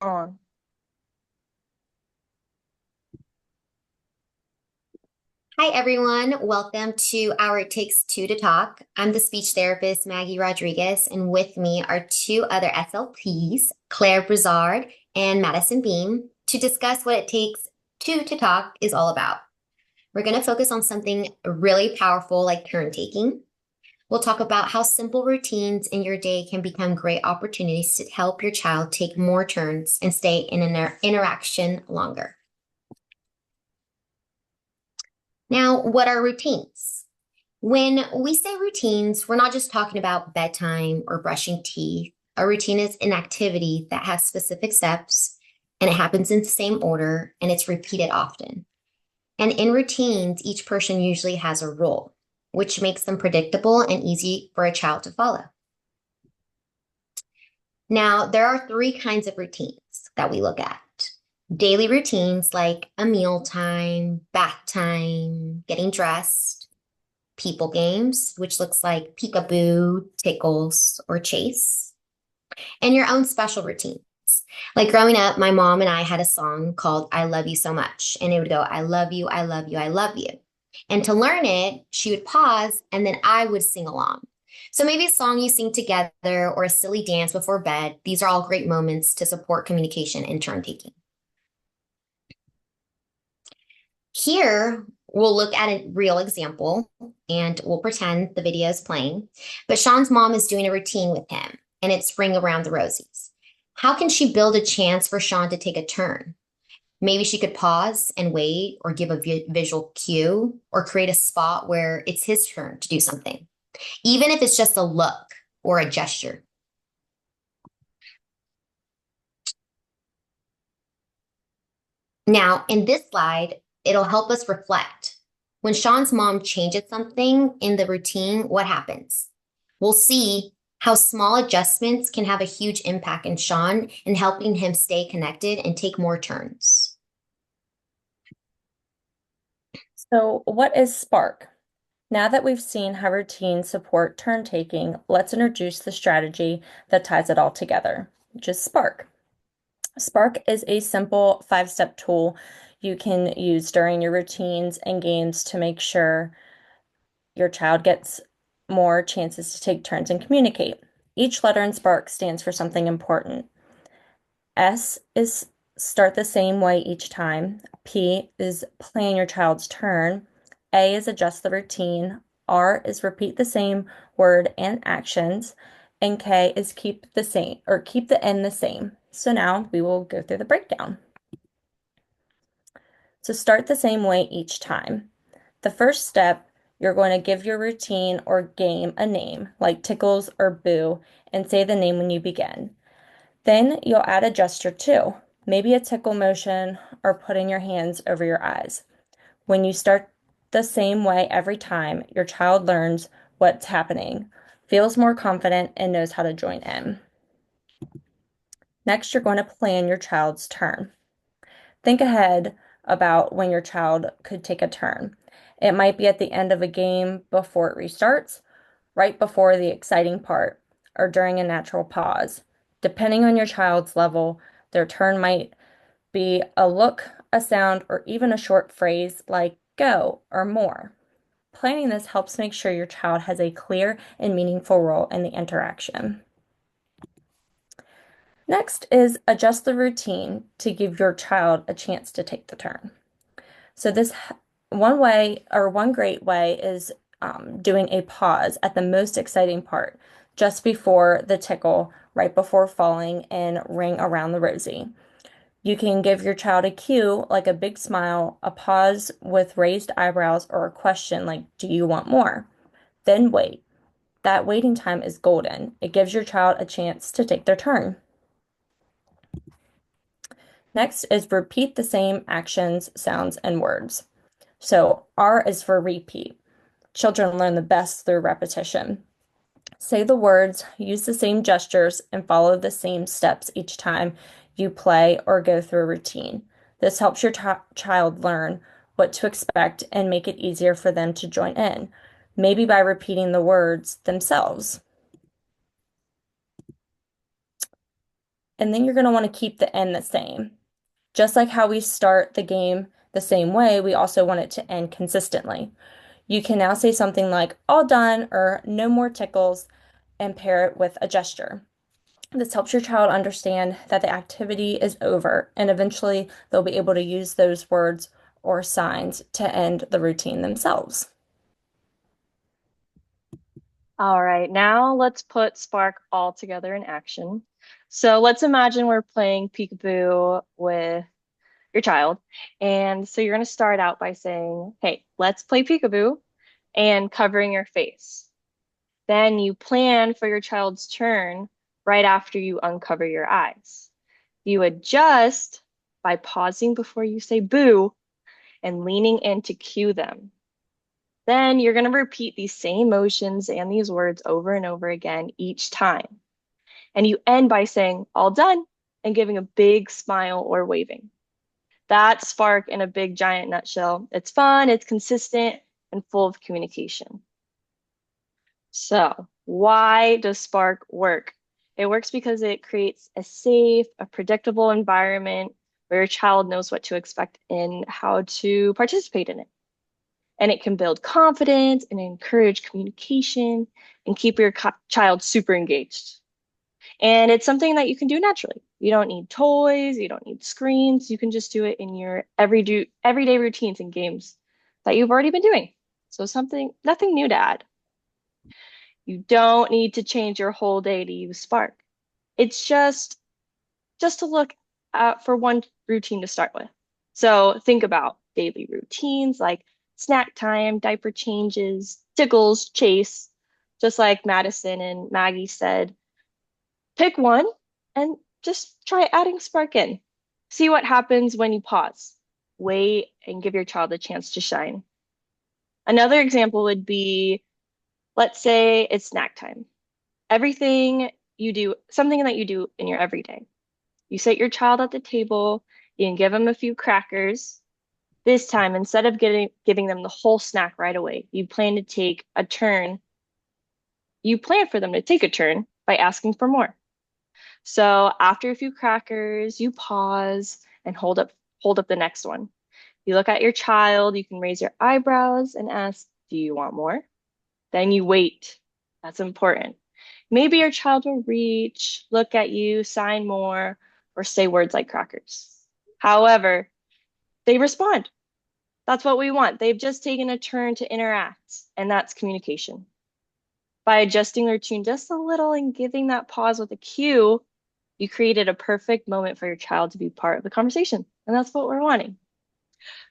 On. Hi, everyone. Welcome to our It Takes Two to Talk. I'm the speech therapist, Maggie Rodriguez, and with me are two other SLPs, Claire Brizard and Madison Beam, to discuss what it takes two to talk is all about. We're going to focus on something really powerful like turn taking. We'll talk about how simple routines in your day can become great opportunities to help your child take more turns and stay in an interaction longer. Now, what are routines? When we say routines, we're not just talking about bedtime or brushing teeth. A routine is an activity that has specific steps and it happens in the same order and it's repeated often. And in routines, each person usually has a role, which makes them predictable and easy for a child to follow. Now, there are three kinds of routines that we look at. Daily routines like a meal time, bath time, getting dressed, people games, which looks like peekaboo, tickles, or chase, and your own special routines. Like growing up, my mom and I had a song called I Love You So Much, and it would go, I love you, I love you, I love you. And to learn it, she would pause and then I would sing along. So maybe a song you sing together or a silly dance before bed. These are all great moments to support communication and turn taking. Here, we'll look at a real example and we'll pretend the video is playing. But Sean's mom is doing a routine with him, and it's Ring Around the Rosies. How can she build a chance for Sean to take a turn? Maybe she could pause and wait, or give a visual cue, or create a spot where it's his turn to do something, even if it's just a look or a gesture. Now, in this slide, it'll help us reflect. When Sean's mom changes something in the routine, what happens? We'll see how small adjustments can have a huge impact in Sean in helping him stay connected and take more turns. So, what is Spark? Now that we've seen how routines support turn taking, let's introduce the strategy that ties it all together, which is Spark. Spark is a simple 5-step tool you can use during your routines and games to make sure your child gets more chances to take turns and communicate. Each letter in Spark stands for something important. S is start the same way each time. P is plan your child's turn. A is adjust the routine. R is repeat the same word and actions. And K is keep the same or keep the end the same. So now we will go through the breakdown. So start the same way each time. The first step, you're going to give your routine or game a name, like tickles or boo, and say the name when you begin. Then you'll add a gesture too, maybe a tickle motion or putting your hands over your eyes. When you start the same way every time, your child learns what's happening, feels more confident, and knows how to join in. Next, you're going to plan your child's turn. Think ahead about when your child could take a turn. It might be at the end of a game before it restarts, right before the exciting part, or during a natural pause. Depending on your child's level, their turn might be a look, a sound, or even a short phrase like go or more. Planning this helps make sure your child has a clear and meaningful role in the interaction. Next is adjust the routine to give your child a chance to take the turn. So this one way or one great way is doing a pause at the most exciting part, just before the tickle, right before falling and ring around the rosy. You can give your child a cue like a big smile, a pause with raised eyebrows, or a question like, do you want more? Then wait. That waiting time is golden. It gives your child a chance to take their turn. Next is repeat the same actions, sounds, and words. So R is for repeat. Children learn the best through repetition. Say the words, use the same gestures, and follow the same steps each time you play or go through a routine. This helps your child learn what to expect and make it easier for them to join in, maybe by repeating the words themselves. and then you're going to want to keep the end the same. Just like how we start the game the same way, we also want it to end consistently. You can now say something like all done or no more tickles and pair it with a gesture. This helps your child understand that the activity is over, and eventually they'll be able to use those words or signs to end the routine themselves. All right, now let's put Spark all together in action. So let's imagine we're playing peekaboo with your child. And so you're going to start out by saying, hey, let's play peekaboo and covering your face. Then you plan for your child's turn right after you uncover your eyes. You adjust by pausing before you say boo and leaning in to cue them. Then you're going to repeat these same motions and these words over and over again each time. And you end by saying, all done, and giving a big smile or waving. That's Spark in a big giant nutshell. It's fun, it's consistent, and full of communication. So, why does Spark work? It works because it creates a safe, a predictable environment where your child knows what to expect and how to participate in it. And it can build confidence and encourage communication and keep your child super engaged. And it's something that you can do naturally. You don't need toys, you don't need screens. You can just do it in your everyday routines and games that you've already been doing. So nothing new to add. You don't need to change your whole day to use Spark. It's just to look at for one routine to start with. So think about daily routines like snack time, diaper changes, tickles, chase, just like Madison and Maggie said. Pick one and just try adding Spark in. See what happens when you pause, wait, and give your child a chance to shine. Another example would be, let's say it's snack time. Everything you do, something that you do in your everyday. You sit your child at the table, you can give them a few crackers. This time, instead of giving them the whole snack right away, you plan for them to take a turn by asking for more. So after a few crackers, you pause and hold up the next one. You look at your child, you can raise your eyebrows and ask, do you want more? Then you wait. That's important. Maybe your child will reach, look at you, sign more, or say words like crackers. However, they respond. That's what we want. They've just taken a turn to interact, and that's communication. By adjusting their tune just a little and giving that pause with a cue, you created a perfect moment for your child to be part of the conversation. And that's what we're wanting.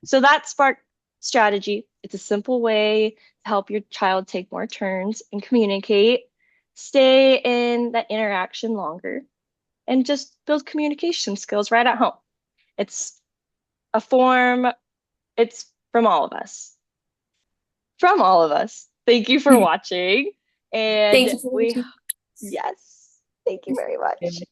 So that Spark strategy. It's a simple way to help your child take more turns and communicate, stay in that interaction longer, and just build communication skills right at home. It's a form, it's from all of us. From all of us. Thank you for watching. Thank And you for we, watching. yes, thank you very much.